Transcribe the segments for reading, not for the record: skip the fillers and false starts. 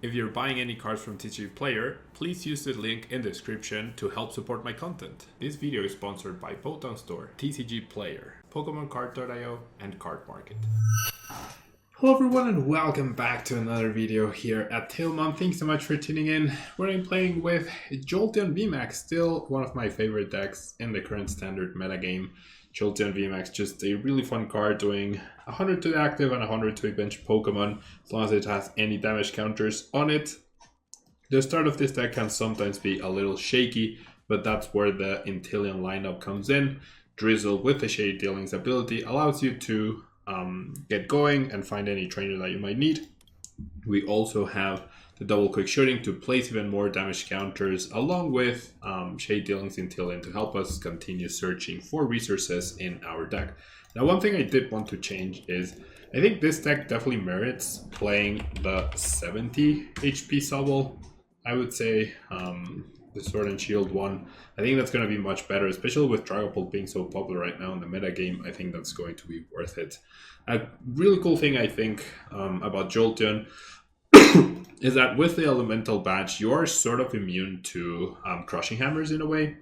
If you're buying any cards from TCG Player, please use the link in the description to help support my content. This video is sponsored by Botan Store, TCG Player, Pokemon Card.io, and Card Market. Hello everyone and welcome back to another video here at Tailmon. Thanks so much for tuning in. Where I'm playing with Jolteon VMAX, still one of my favorite decks in the current standard metagame. Jolteon VMAX, just a really fun card doing 100 to the active and 100 to a bench Pokemon, as long as it has any damage counters on it. The start of this deck can sometimes be a little shaky, but that's where the Inteleon lineup comes in. Drizzle with the Shady Dealings ability allows you to get going and find any trainer that you might need. We also have the double quick shooting to place even more damage counters, along with Shade Dealings Inteleon to help us continue searching for resources in our deck. Now, one thing I did want to change is I think this deck definitely merits playing the 70 HP Sobble. I would say the Sword and Shield one. I think that's going to be much better, especially with Dragapult being so popular right now in the meta game. I think that's going to be worth it. A really cool thing I think about Jolteon is that with the Elemental Badge, you are sort of immune to Crushing Hammers in a way.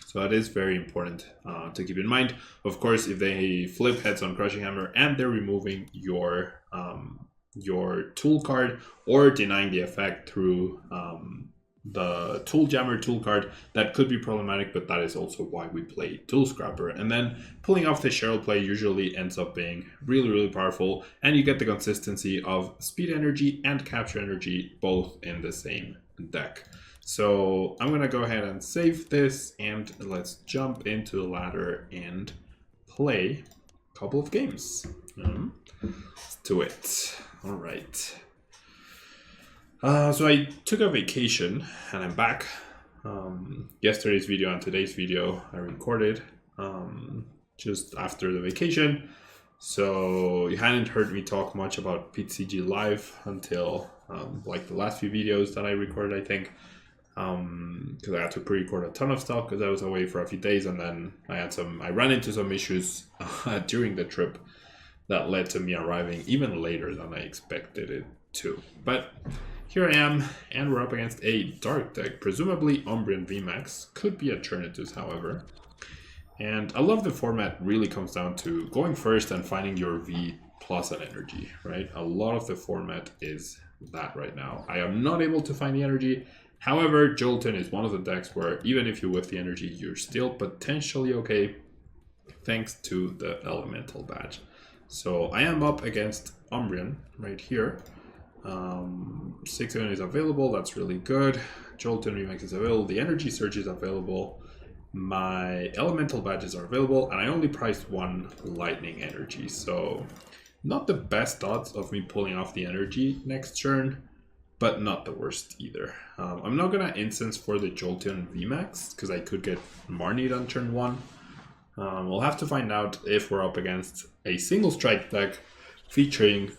So that is very important to keep in mind. Of course, if they flip heads on Crushing Hammer and they're removing your tool card or denying the effect through the Tool Jammer tool card, that could be problematic, but that is also why we play Tool Scrapper. And then pulling off the Cheryl play usually ends up being really powerful, and you get the consistency of speed energy and capture energy both in the same deck. So I'm gonna go ahead and save this, and let's jump into the ladder and play a couple of games. Let's do it. All right. So I took a vacation and I'm back. Yesterday's video and today's video I recorded just after the vacation. So you hadn't heard me talk much about TCG Live until like the last few videos that I recorded, I think. Because I had to pre-record a ton of stuff because I was away for a few days, and then I ran into some issues during the trip that led to me arriving even later than I expected it to. But here I am, and we're up against a dark deck, presumably Umbreon VMAX. Could be Eternatus, however. And I love the format really comes down to going first and finding your V plus an energy, right? A lot of the format is that right now. I am not able to find the energy. However, Jolteon is one of the decks where even if you whiff the energy, you're still potentially okay, thanks to the Elemental Badge. So I am up against Umbreon right here. 6-7 is available, that's really good. Jolteon VMAX is available, the Energy Surge is available, my Elemental Badges are available, and I only priced one Lightning Energy, so not the best odds of me pulling off the energy next turn, but not the worst either. I'm not gonna instance for the Jolteon VMAX, because I could get Marnied on turn 1. We'll have to find out if we're up against a single strike deck featuring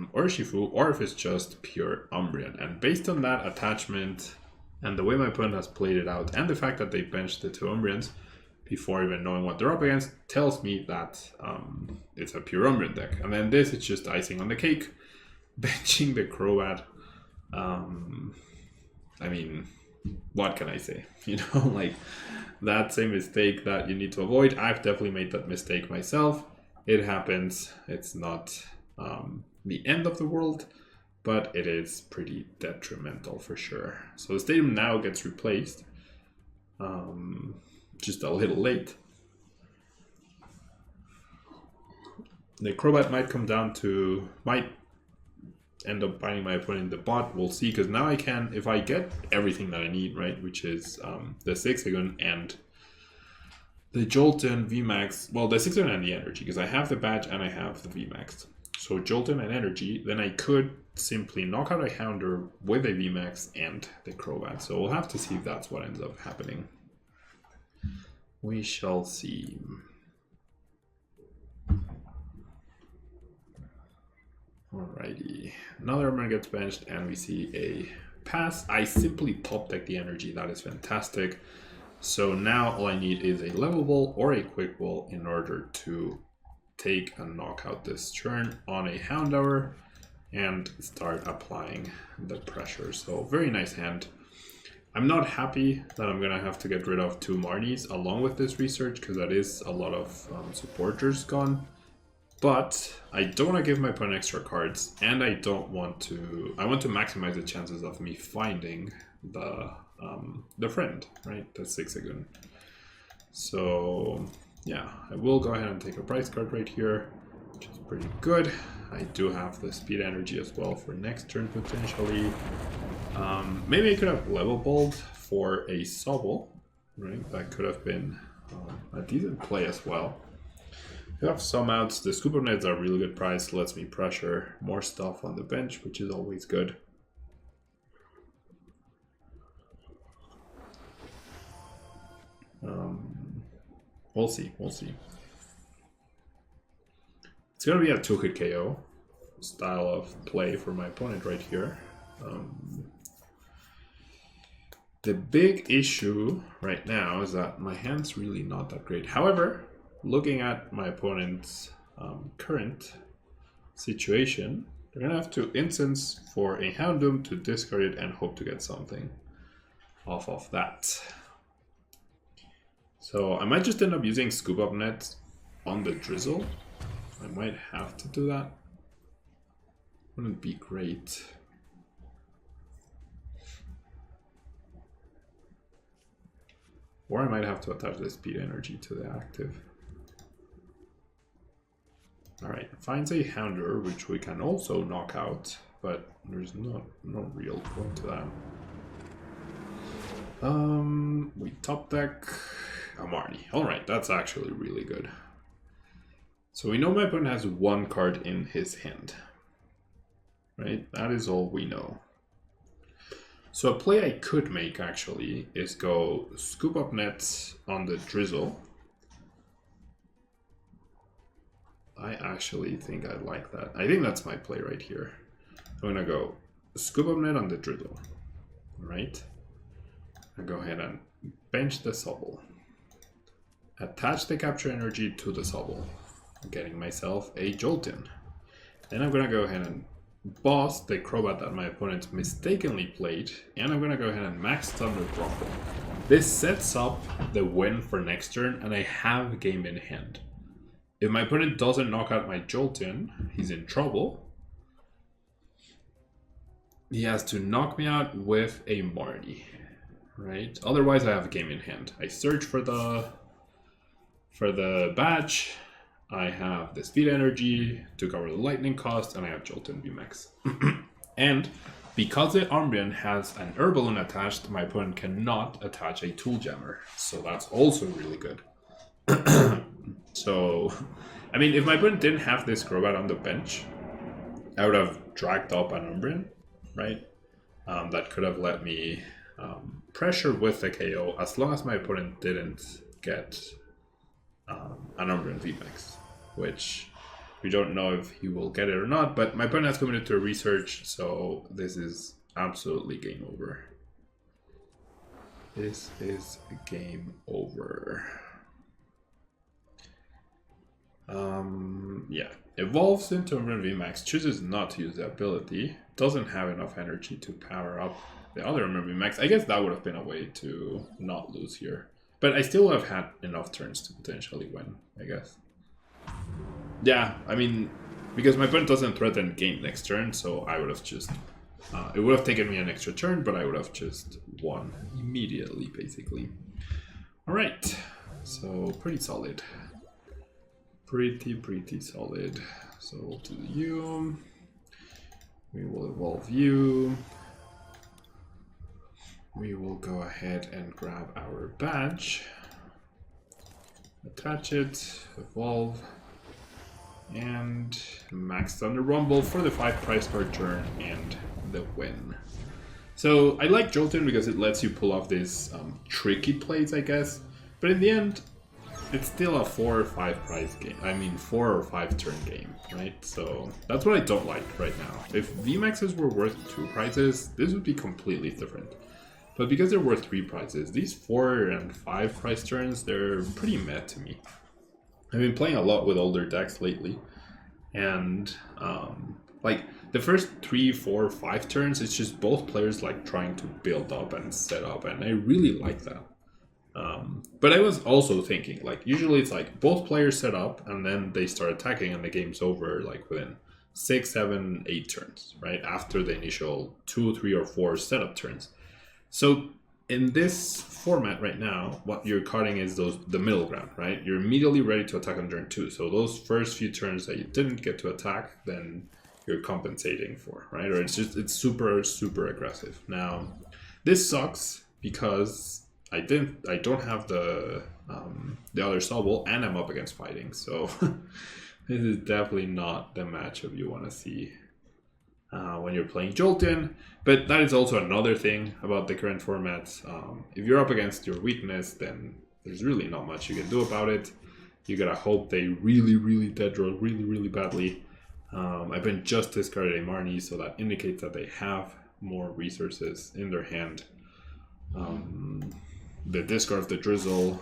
Urshifu, or if it's just pure Umbreon. And based on that attachment and the way my opponent has played it out, and the fact that they benched the two Umbreons before even knowing what they're up against, tells me that it's a pure Umbreon deck. And then this is just icing on the cake, benching the Crobat. I mean, what can I say? You know, like, that's a mistake that you need to avoid. I've definitely made that mistake myself. It happens. It's not the end of the world, but it is pretty detrimental for sure. So the stadium now gets replaced. Just a little late. The Crobat might end up binding my opponent in the bot. We'll see, because now I can, if I get everything that I need, right, which is the 6-Dragon and the Jolteon VMAX, well, the 6-Dragon and the Energy, because I have the badge and I have the VMAX. So Jolteon and Energy, then I could simply knock out a Houndour with a VMAX and the Crobat. So we'll have to see if that's what ends up happening. We shall see. Alrighty, another Umbreon gets benched and we see a pass. I simply top deck the energy, that is fantastic. So now all I need is a level ball or a quick ball in order to take a knockout this turn on a Houndour and start applying the pressure. So very nice hand. I'm not happy that I'm gonna have to get rid of 2 Marnies along with this research, because that is a lot of supporters gone. But I don't want to give my opponent extra cards, and I want to maximize the chances of me finding the friend, right? The Zigzagoon. So yeah, I will go ahead and take a price card right here, which is pretty good. I do have the speed energy as well for next turn potentially. Maybe I could have level balled for a Sobble, right? That could have been a decent play as well. I have some outs. The Scoop of Nets are a really good price. Lets me pressure more stuff on the bench, which is always good. We'll see. We'll see. It's gonna be a 2-hit KO style of play for my opponent right here. The big issue right now is that my hand's really not that great. However, looking at my opponent's current situation, they're gonna have to instance for a Houndoom to discard it and hope to get something off of that. So I might just end up using Scoop Up Net on the Drizzle. I might have to do that. Wouldn't be great. Or I might have to attach the speed energy to the active. Alright, finds a Houndour, which we can also knock out, but there's no real point to that. We top deck a Marnie. Alright, that's actually really good. So we know my opponent has 1 card in his hand. Right? That is all we know. So a play I could make actually is go Scoop Up Nets on the Drizzle. I actually think I like that. I think that's my play right here. I'm gonna go Scoop Up Net on the Drizzle. Right? I go ahead and bench the Sobble. Attach the Capture Energy to the Sobble. I'm getting myself a Jolteon. Then I'm gonna go ahead and boss the Crobat that my opponent mistakenly played, and I'm gonna go ahead and max Thunder Rumble. This sets up the win for next turn, and I have game in hand. If my opponent doesn't knock out my Jolteon, he's in trouble. He has to knock me out with a Marnie, right? Otherwise, I have a game in hand. I search for the badge. I have the speed energy to cover the lightning cost, and I have Jolteon VMAX. And because the Umbreon has an Herballoon attached, my opponent cannot attach a Tool Jammer. So that's also really good. So, I mean, if my opponent didn't have this Crobat on the bench, I would have dragged up an Umbreon, right? That could have let me pressure with the KO, as long as my opponent didn't get an Umbreon VMAX, which we don't know if he will get it or not, but my opponent has committed to a research, so this is absolutely game over. This is game over. Yeah, evolves into Umbreon VMAX, chooses not to use the ability, doesn't have enough energy to power up the other Umbreon VMAX. I guess that would have been a way to not lose here. But I still have had enough turns to potentially win, I guess. Yeah, I mean, because my opponent doesn't threaten game next turn, so I would have just... it would have taken me an extra turn, but I would have just won immediately, basically. Alright, so pretty solid. Pretty solid. So we'll do you. We will evolve you. We will go ahead and grab our badge, attach it, evolve, and max Thunder Rumble for the 5 price card turn and the win. So I like Jolteon because it lets you pull off these tricky plays, I guess, but in the end, it's still a 4 or 5 price game. I mean, 4 or 5 turn game, right? So that's what I don't like right now. If VMAXs were worth 2 prizes, this would be completely different. But because they're worth 3 prizes, these 4 and 5 price turns, they're pretty meh to me. I've been playing a lot with older decks lately, and like the first 3, 4, 5 turns, it's just both players like trying to build up and set up, and I really like that. But I was also thinking, like, usually it's like both players set up and then they start attacking and the game's over like within 6, 7, 8 turns, right? After the initial 2, 3, or 4 setup turns. So in this format right now, what you're cutting is the middle ground, right? You're immediately ready to attack on turn 2. So those first few turns that you didn't get to attack, then you're compensating for, right? Or it's super, super aggressive. Now, this sucks because I don't have the other Sobble, and I'm up against fighting, so this is definitely not the matchup you want to see when you're playing Jolteon. But that is also another thing about the current formats. If you're up against your weakness, then there's really not much you can do about it. You gotta hope they really, really dead roll really, really badly. I've been just discarded a Marnie, so that indicates that they have more resources in their hand. The discard of the Drizzle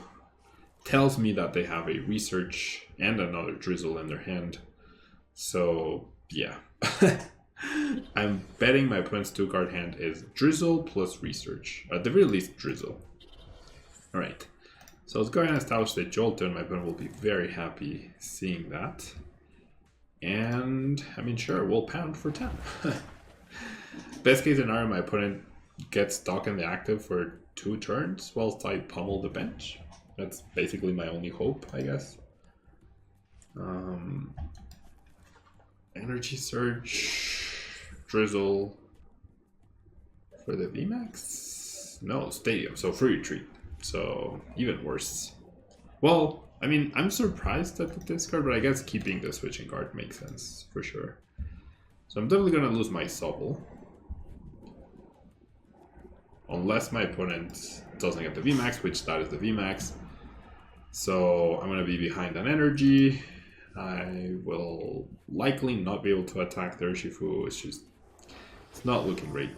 tells me that they have a Research and another Drizzle in their hand. So, yeah. I'm betting my opponent's 2-card hand is Drizzle plus Research. At the very least, Drizzle. Alright. So let's go ahead and establish the Jolteon. My opponent will be very happy seeing that. And, I mean, sure, we'll pound for 10. Best case scenario, my opponent gets stuck in the active for 2 turns whilst I pummel the bench. That's basically my only hope, I guess. Energy Surge, Drizzle for the VMAX? No, Stadium, so free retreat. So even worse. Well, I mean, I'm surprised at the discard, but I guess keeping the switching card makes sense for sure. So I'm definitely gonna lose my Sobble. Unless my opponent doesn't get the VMAX, which that is the VMAX. So I'm going to be behind on energy. I will likely not be able to attack the Urshifu. It's not looking great.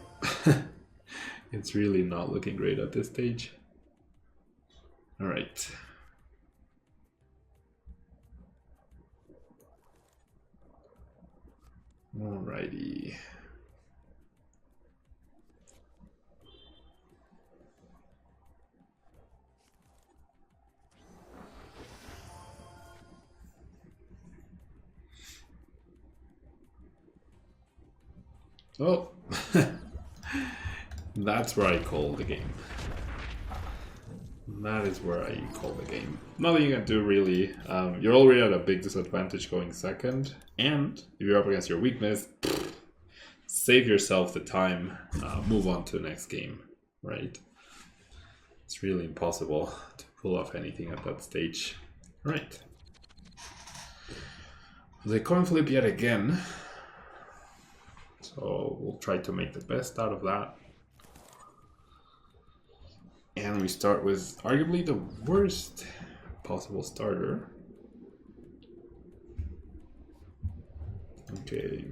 It's really not looking great at this stage. Alright. Alrighty. Oh, that's where I call the game. That is where I call the game. Nothing you can do really. You're already at a big disadvantage going second, and if you're up against your weakness, save yourself the time, move on to the next game, right? It's really impossible to pull off anything at that stage. Right. The coin flip yet again. So we'll try to make the best out of that. And we start with arguably the worst possible starter. Okay.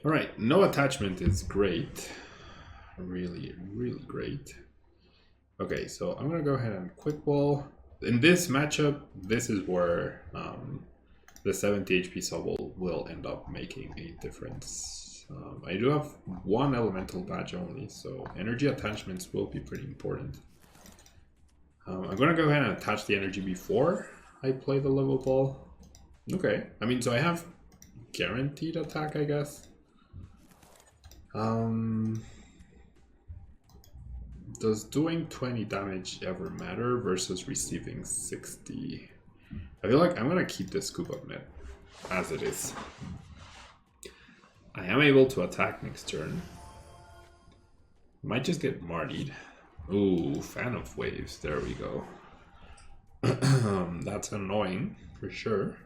Alright, no attachment is great. Really, really great. Okay, so I'm gonna go ahead and quick ball. In this matchup, this is where the 70 HP Sobble will end up making a difference. I do have 1 elemental badge only, so energy attachments will be pretty important. I'm gonna go ahead and attach the energy before I play the level ball. Okay, I mean, so I have guaranteed attack, I guess. Does doing 20 damage ever matter versus receiving 60? I feel like I'm gonna keep this scoop up net as it is. I am able to attack next turn. Might just get Marnied. Ooh, Fan of Waves, there we go. That's annoying for sure.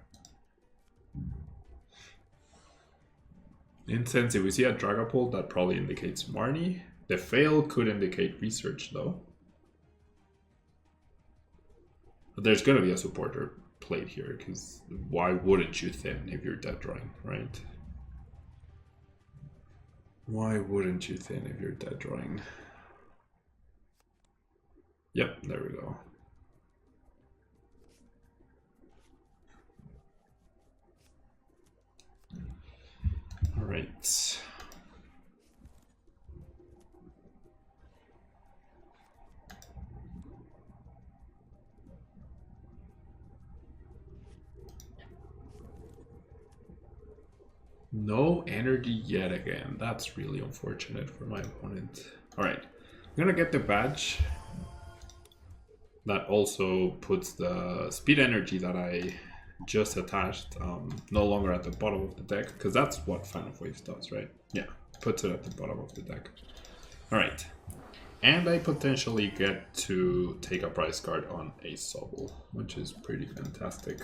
Incense, if we see a Dragapult, that probably indicates Marnie. The fail could indicate Research though. But there's gonna be a supporter played here, because why wouldn't you thin if you're dead drawing, right? Why wouldn't you thin if you're dead drawing? Yep, there we go. All right. No energy yet again. That's really unfortunate for my opponent. All right, I'm gonna get the badge. That also puts the speed energy that I just attached no longer at the bottom of the deck, because that's what Fan of Waves does, right? Yeah, puts it at the bottom of the deck. All right, and I potentially get to take a prize card on a Sobble, which is pretty fantastic.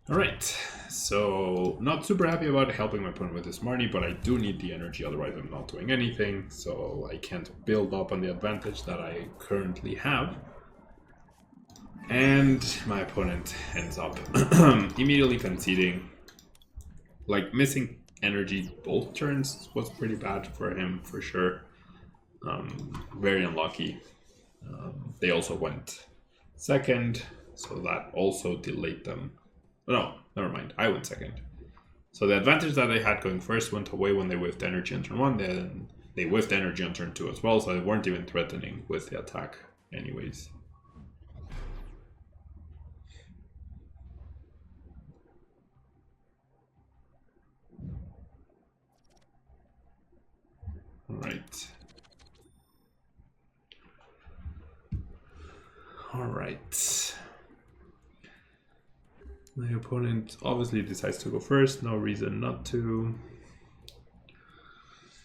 All right, so not super happy about helping my opponent with this Marnie, but I do need the energy, otherwise I'm not doing anything, so I can't build up on the advantage that I currently have. And my opponent ends up immediately conceding. Like, missing energy both turns was pretty bad for him, for sure. Very unlucky. They also went second, so that also delayed them. No, never mind. I went second. So the advantage that they had going first went away when they whiffed energy on turn 1. Then they whiffed energy on turn 2 as well, so they weren't even threatening with the attack anyways. All right. My opponent obviously decides to go first. No reason not to.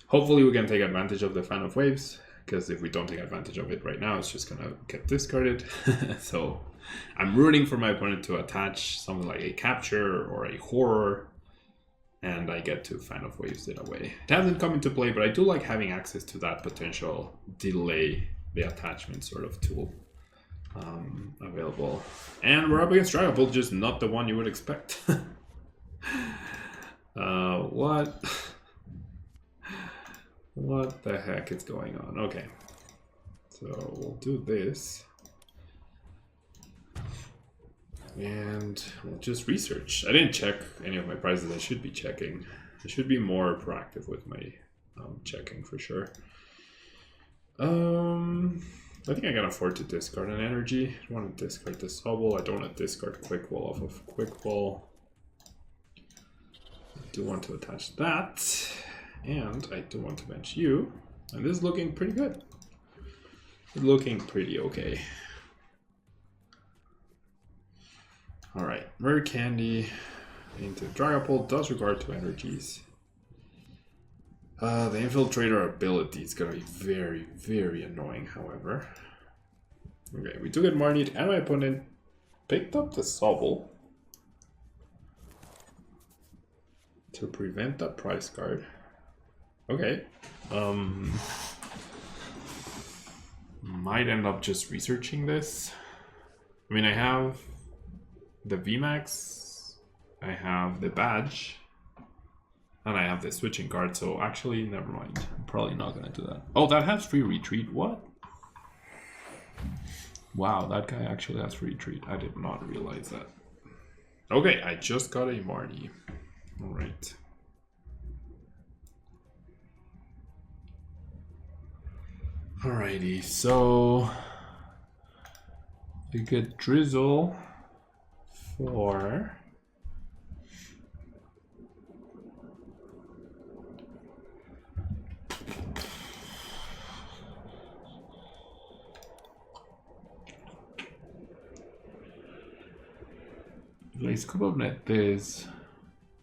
Hopefully we can take advantage of the Fan of Waves, because if we don't take advantage of it right now, it's just gonna get discarded. So I'm rooting for my opponent to attach something like a Capture or a Horror, and I get to Fan of Waves it away. It hasn't come into play, but I do like having access to that potential delay the attachment sort of tool available. And we're up against Dragapult, just not the one you would expect. What? What the heck is going on? Okay, so we'll do this. And we'll just research. I didn't check any of my prizes. I should be checking. I should be more proactive with my checking for sure. I think I can afford to discard an energy. I don't want to discard this Sobble. I don't want to discard Quick Ball off of Quick Ball. I do want to attach that. And I do want to bench you. And this is looking pretty good. It's looking pretty okay. Alright, Rare Candy into Dragapult does regard to energies. The Infiltrator ability is going to be very, very annoying, however. Okay, we took it Marnied, and my opponent picked up the Sobble to prevent that prize card. Okay. Might end up just researching this. I mean, I have the VMAX, I have the badge, and I have the switching card, so actually, never mind. I'm probably not gonna do that. Oh, that has free retreat, what? Wow, that guy actually has free retreat. I did not realize that. Okay, I just got a Marnie. Alright. Alrighty, so we get Drizzle for like Scoop of Net. There's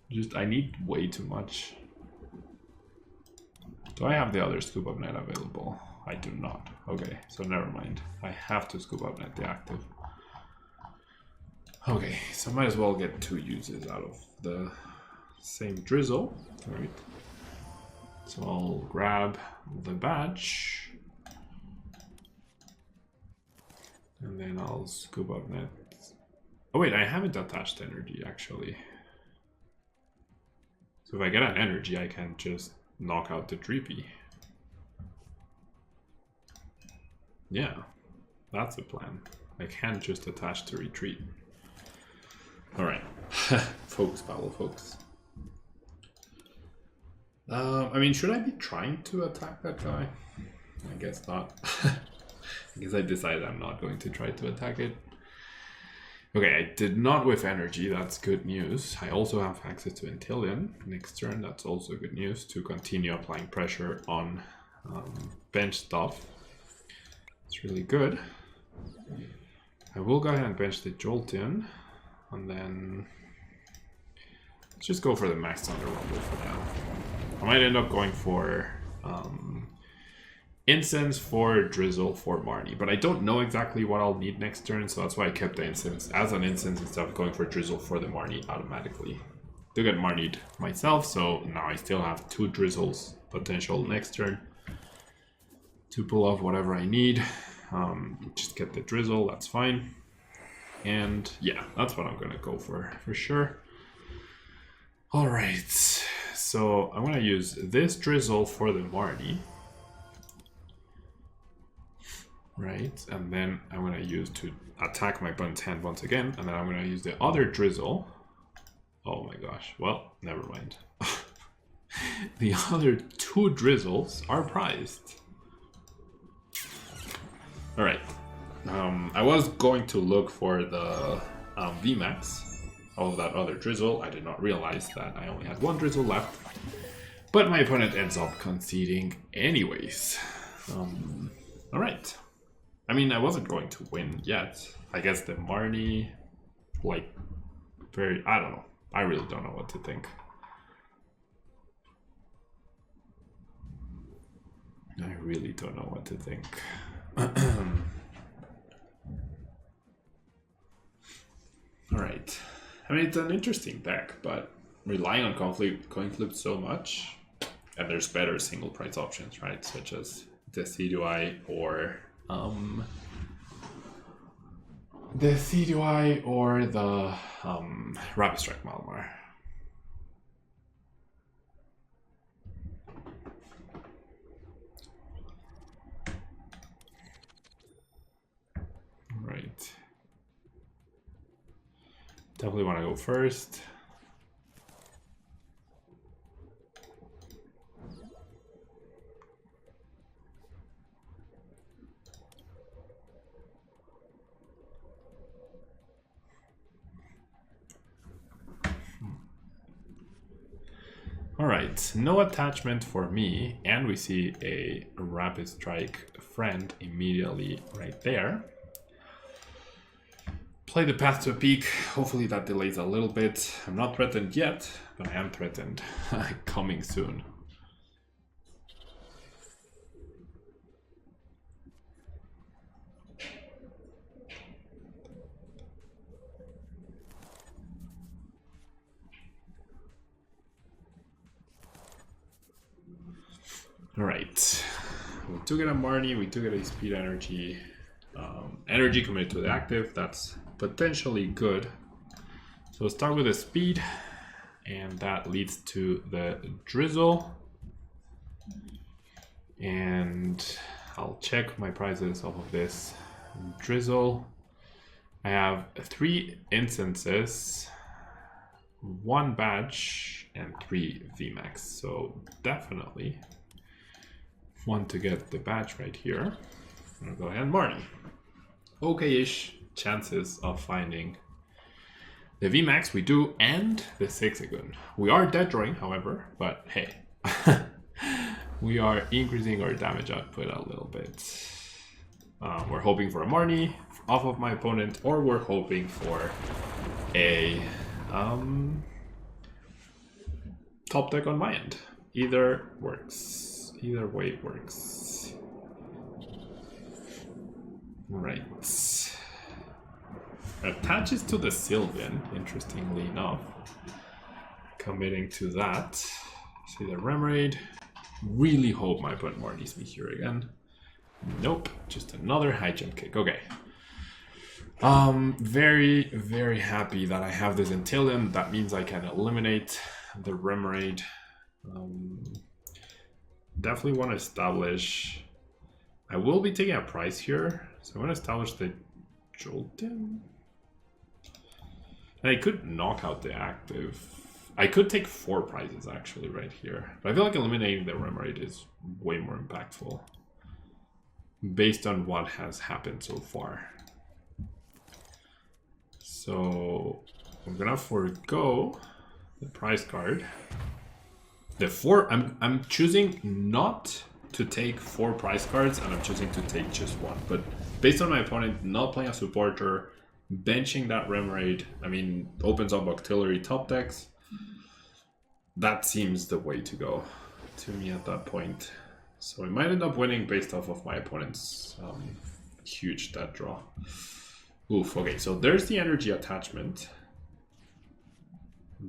just, I need way too much. Do I have the other Scoop of Net available? I do not. Okay, so never mind. I have to Scoop of Net the active. Okay, so I might as well get 2 uses out of the same Drizzle. Alright. So I'll grab the badge. And then I'll scoop up net. Oh wait, I haven't attached energy actually. So if I get an energy, I can just knock out the Dreepy. Yeah, that's a plan. I can't just attach to retreat. Alright. Focus, Paolo, focus. I mean, should I be trying to attack that guy? I guess not. I guess I decided I'm not going to try to attack it. Okay, I did not with energy, that's good news. I also have access to Intillion next turn, that's also good news, to continue applying pressure on bench stuff. It's really good. I will go ahead and bench the Jolteon, and then let's just go for the Max Thunder Rumble for now. I might end up going for Incense for Drizzle for Marnie, but I don't know exactly what I'll need next turn, so that's why I kept the Incense as an Incense instead of going for Drizzle for the Marnie automatically. Do get Marnied myself, so now I still have 2 Drizzles potential next turn to pull off whatever I need. Just get the Drizzle, that's fine. And yeah, that's what I'm gonna go for sure. Alright, so I'm gonna use this Drizzle for the Marnie. Right, and then I'm going to use to attack my opponent's hand once again, and then I'm going to use the other Drizzle. Oh my gosh, well, never mind. The other 2 Drizzles are prized. Alright, I was going to look for the VMAX of that other Drizzle. I did not realize that I only had 1 Drizzle left, but my opponent ends up conceding anyways. Alright. I mean, I wasn't going to win yet. I guess the Marnie, like, I don't know. I really don't know what to think. I really don't know what to think. Alright. I mean, it's an interesting deck, but relying on coin flip so much, and there's better single price options, right? Such as the CDI or the CDI or the Rapid Strike Malamar. Right. Definitely want to go first. Alright, no attachment for me, and we see a Rapid Strike friend immediately right there. Play the Path to a Peak, hopefully that delays a little bit. I'm not threatened yet, but I am threatened. Coming soon. Alright, we do get a Marnie, we do get a Speed Energy. Energy committed to the active, that's potentially good. So we'll start with a Speed, and that leads to the Drizzle. And I'll check my prizes off of this Drizzle. I have 3 instances, 1 badge, and 3 VMAX, so definitely want to get the badge right here. I'm gonna go ahead and Marnie. Okay-ish chances of finding the VMAX we do, and the Zigzagoon. We are dead drawing, however, but hey, we are increasing our damage output a little bit. We're hoping for a Marnie off of my opponent, or we're hoping for a top deck on my end. Either works. Either way works. Right. Attaches to the Sylvan, interestingly enough. Committing to that. See the Remoraid. Really hope my opponent Marnies me here again. Nope, just another high jump kick. Okay. Very, very happy that I have this Intillion. That means I can eliminate the Remoraid. Definitely want to establish... I will be taking a price here, so I want to establish the Jolteon. And I could knock out the active. I could take 4 prizes actually right here. But I feel like eliminating the Remoraid is way more impactful based on what has happened so far. So I'm gonna forego the prize card. The 4, I'm choosing not to take 4 prize cards, and I'm choosing to take just 1. But based on my opponent not playing a supporter, benching that Remoraid, I mean, opens up auxiliary top decks. That seems the way to go to me at that point. So I might end up winning based off of my opponent's huge dead draw. Oof, okay, so there's the energy attachment.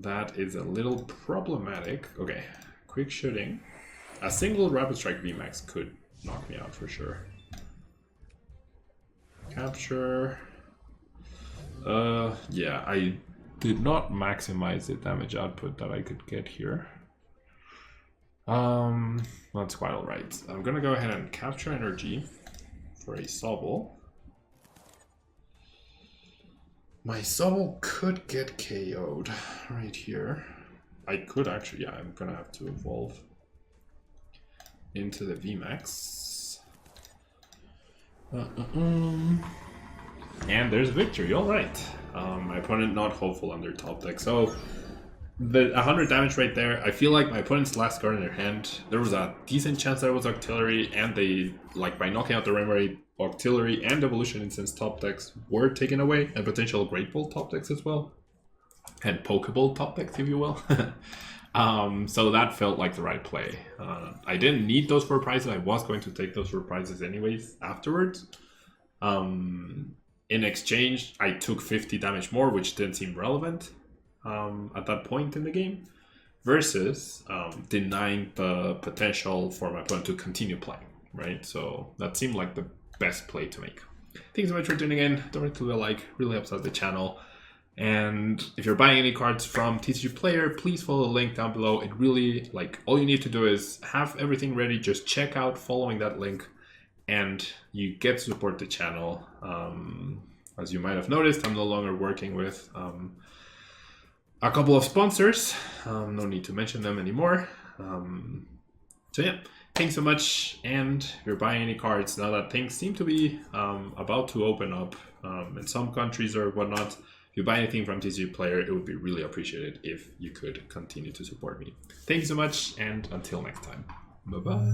That is a little problematic. Okay, quick shooting. A single Rapid Strike VMAX could knock me out for sure. Capture. Yeah, I did not maximize the damage output that I could get here. That's quite alright. I'm gonna go ahead and capture energy for a Sobble. My Sobble could get KO'd right here. I could actually, yeah, I'm gonna have to evolve into the VMAX. And there's victory, alright. My opponent not hopeful on their top deck. So, the 100 damage right there, I feel like my opponent's last card in their hand, there was a decent chance that it was Auxiliary, and they, like, by knocking out the Remoraid, Auxiliary and Evolution Instance top decks were taken away, and potential Great Ball top decks as well. And Pokeball top decks, if you will. So that felt like the right play. I didn't need those 4 prizes. I was going to take those 4 prizes anyways afterwards. In exchange, I took 50 damage more, which didn't seem relevant at that point in the game, versus denying the potential for my opponent to continue playing, right? So that seemed like the best play to make. Thanks so much for tuning in. Don't forget to leave a like, really helps out the channel. And if you're buying any cards from TCG Player, please follow the link down below. It really, like, all you need to do is have everything ready, just check out following that link, and you get to support the channel. As you might have noticed, I'm no longer working with a couple of sponsors. No need to mention them anymore. So yeah, thanks so much. And if you're buying any cards, now that things seem to be about to open up in some countries or whatnot, if you buy anything from TCG Player, it would be really appreciated if you could continue to support me. Thank you so much, and until next time. Bye-bye.